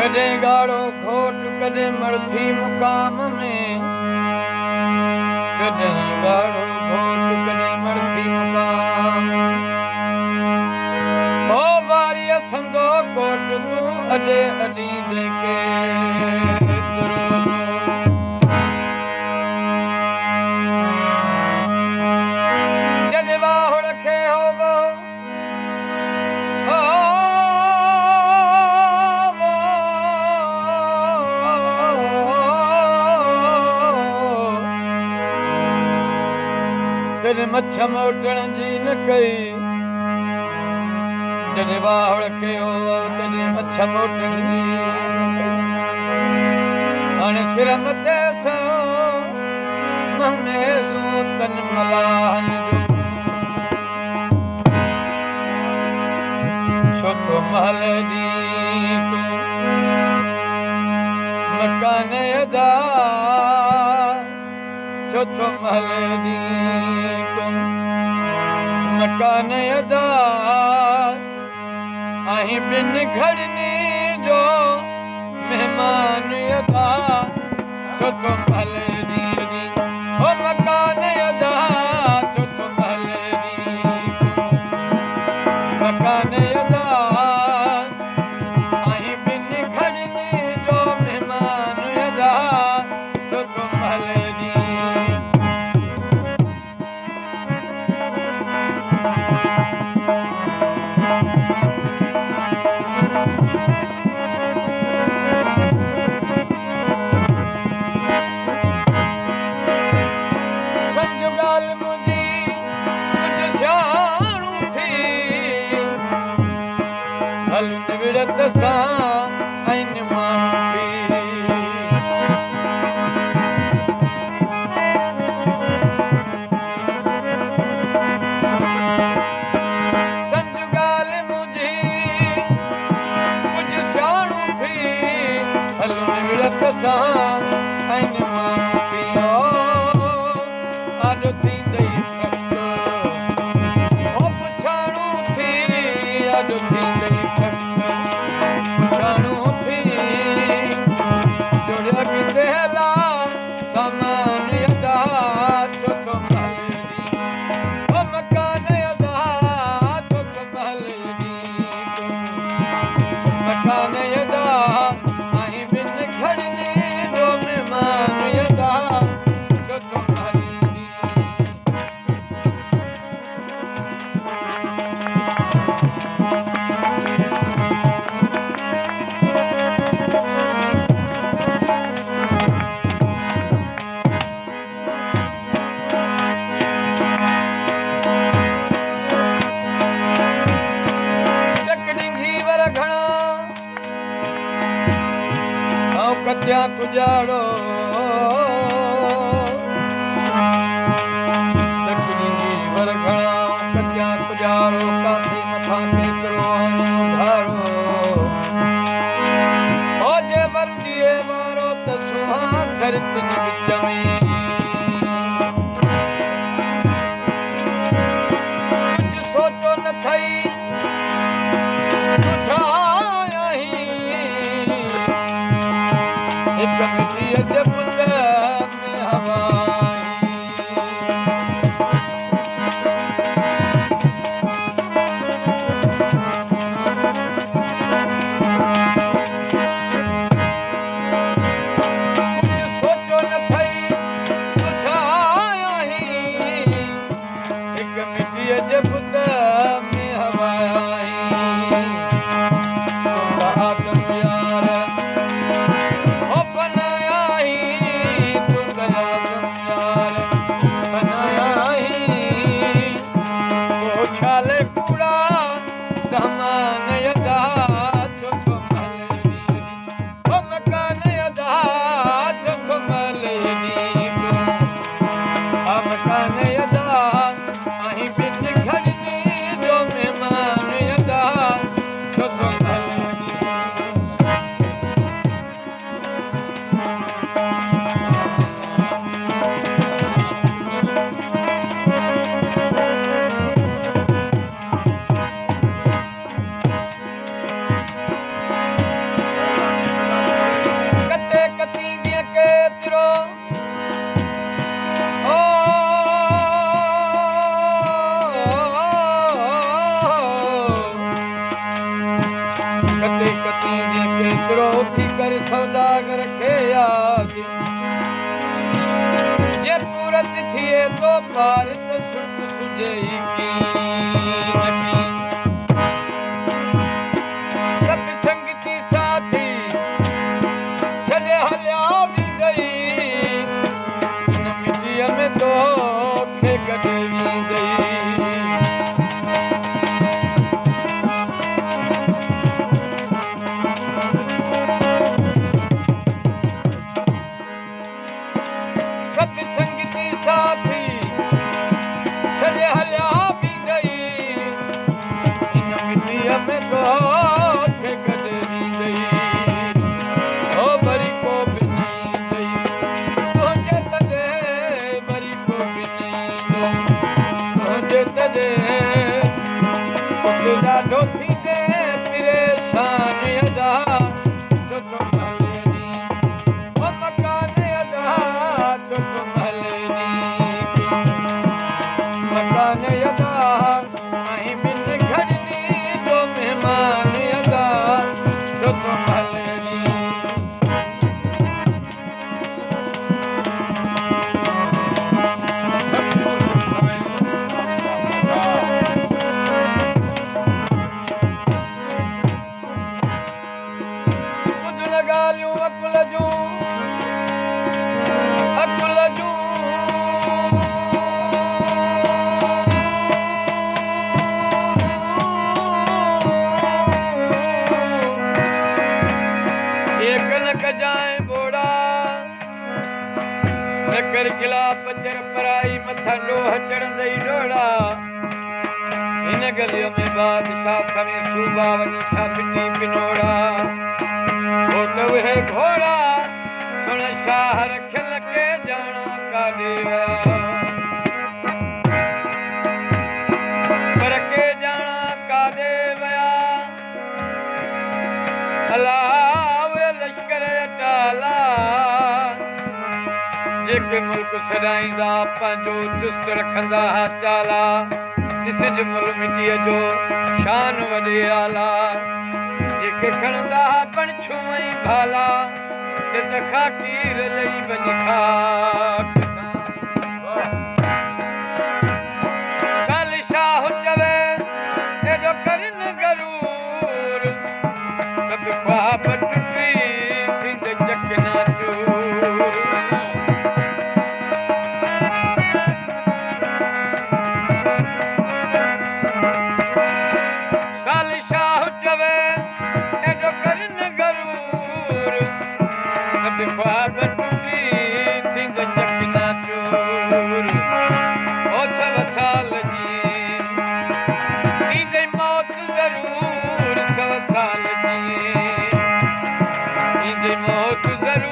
कॾहिं ॻाढ़ो घोट कॾहिं मरथी मुक़ाम में कॾहिं ॻाढ़ो घोट कॾहिं मरथी मुक़ाम ओ वारीअ संदो कोट तूं अॾे अॾी जेके जॾहिं वाहुड़ खे होवो जॾहिं मछ मोटण जी न कई जॾहिं वाहुड़ खे होवो तॾहिं मछ मोटण जी न कई हाणे सिर मथे सां ममेज़ूं तन मलाहनि जूं छो थो महल ॾीं तूं मकान अदा छो थो महल ॾीं तूं मकान अदा आहीं ॿिन घड़नी जो महिमान अदा छो थो महल ॾीं ओ मकान अदा छो थो महल ॾीं मकान अदा आहीं ॿिन घड़नी जो महिमान अदा छो थो महल विरत सां आइन माण्हू थी सम्झ ॻाल्हि मुंहिंजी कुझु सियाणू थी हल विरत सां आइन माण्हू थी आॾो थींदई सख़्त ओ पुछाणू थी आॾो थींदई पुछाणू थी जोड़िया अॻिते हला सामान अदा छो थो महल ॾीं ओ मकान अदा छो थो महल ॾीं मकान अदा आहीं ॿिन घड़नी जो महिमान अदा छो थो महल कटिया कुजाड़ो दक्षिणी वर घणा कटिया कुजाड़ो काथे मथां केतिरो भारो ओ जे वरदीअ वारो त सुहा धरतिन विच में कुझु सोचो न थई हिक मिटीअ जे पुट में हवाई कुझु सोचो न थई बुझाई हिक मिटीअ जे पुट में हवाई आदम यार सवेरो उठी कर सौदागर खे याद जे पूरत थिए तो पार त सुख सुझे की नटी सब संगती साथी छॾे हलिया बि गई इन मिटीअ में तोखे गॾु बि गई सतसंगती साथी छॾे हलिया बि गई इन मिटीअ में तोखे गॾु बि गई ओ वरी को बि नहीं गई तुंहिंजे तॾे वरी को बि नहीं तुंहिंजे तॾे पुटु ॾाढो थींदे परेशान अदा छो तो महलेनी ओ मकान अदा छो तो महलेनी मकान अदा ऐं ॿिनि घरनि जो महिमान अदा छो तो महलेनी कुझु न ॻाल्हियूं अकुल जूं अकुल जूं एक न कजाए बोड़ा न कर गिला पचर पराई मथा डोह चढ़ंदई डोड़ा हिन गलीअ में बादशाह खणे सूबा वञी छा पिटी पिनोड़ा घोट उहे घोड़ा सुण शाह रखियल के जाना काॾे विया पर के जाना काॾे विया अला उहे लश्कर अटाला जेके मुल्क छॾाईंदा पंहिंजो चुस्त रखंदा हा चाला ॾिसज मुल मिटीअ जो शान वॾे आला जेके खणंदा हा पंछू ऐं भाला त खाटीर लही वञी खाक साल शाह चवे एॾो करन गरूर सभु ख्वाब टुटी थींद चकना चूर साल शाह चवे एॾो करन गरूर सभु ख्वाब टुटी थींद चकना चूर ओ 6 साल जी ईंदई मौत ज़रूर 6 साल जी ईंदई मौत ज़रूर